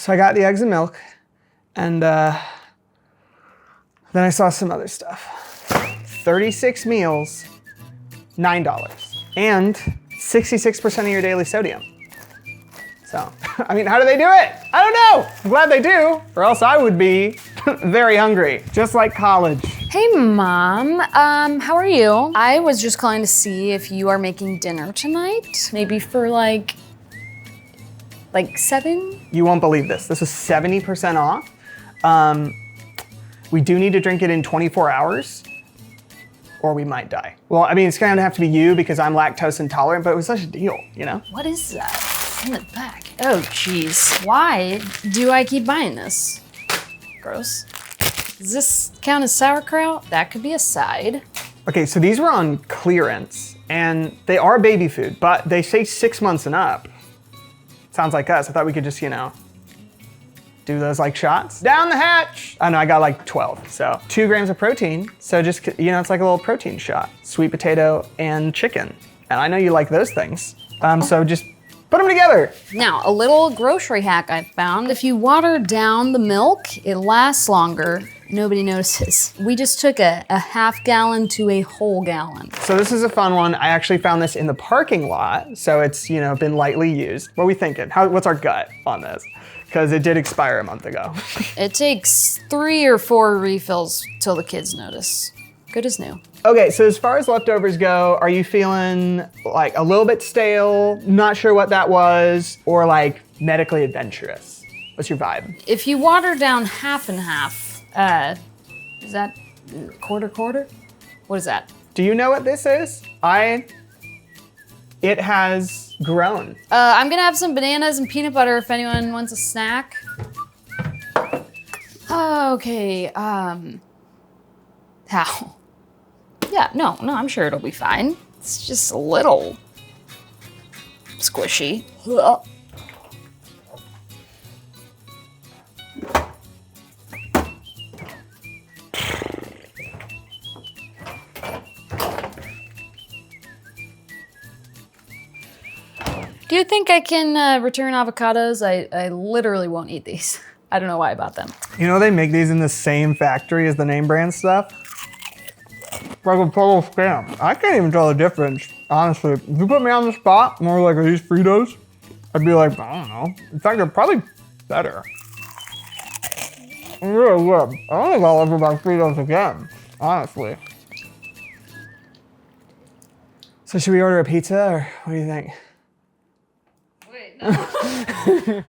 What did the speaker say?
So I got the eggs and milk, and then I saw some other stuff. 36 meals, $9. And 66% of your daily sodium. So, I mean, how do they do it? I don't know. I'm glad they do, or else I would be very hungry, just like college. Hey, Mom. How are you? I was just calling to see if you are making dinner tonight. Maybe for like 7? You won't believe this. This is 70% off. We do need to drink it in 24 hours or we might die. Well, I mean, it's gonna have to be you because I'm lactose intolerant, but it was such a deal, you know? What is that? Send it back. Oh, jeez. Why do I keep buying this? Gross. Does this count as sauerkraut? That could be a side. Okay, so these were on clearance and they are baby food, but they say 6 months and up. Sounds like us. I thought we could just, you know, do those like shots. Down the hatch. I know I got like 12, so 2 grams of protein. So just, you know, it's like a little protein shot. Sweet potato and chicken. And I know you like those things. So just put them together. Now, a little grocery hack I found. If you water down the milk, it lasts longer. Nobody notices. We just took a half gallon to a whole gallon. So this is a fun one. I actually found this in the parking lot. So it's, you know, been lightly used. What are we thinking? What's our gut on this? Because it did expire a month ago. It takes 3 or 4 refills till the kids notice. Good as new. Okay, so as far as leftovers go, are you feeling like a little bit stale, not sure what that was, or like medically adventurous? What's your vibe? If you water down half and half, is that quarter? What is that? Do you know what this is? It has grown. I'm gonna have some bananas and peanut butter if anyone wants a snack. Okay, how? Yeah, no, I'm sure it'll be fine. It's just a little squishy. Do you think I can return avocados? I literally won't eat these. I don't know why I bought them. You know they make these in the same factory as the name brand stuff? Like a total scam. I can't even tell the difference, honestly. If you put me on the spot and we're like, are these Fritos? I'd be like, I don't know. In fact, they're probably better. Really good. I don't think I'll ever buy Fritos again, honestly. So should we order a pizza or what do you think? Wait, no.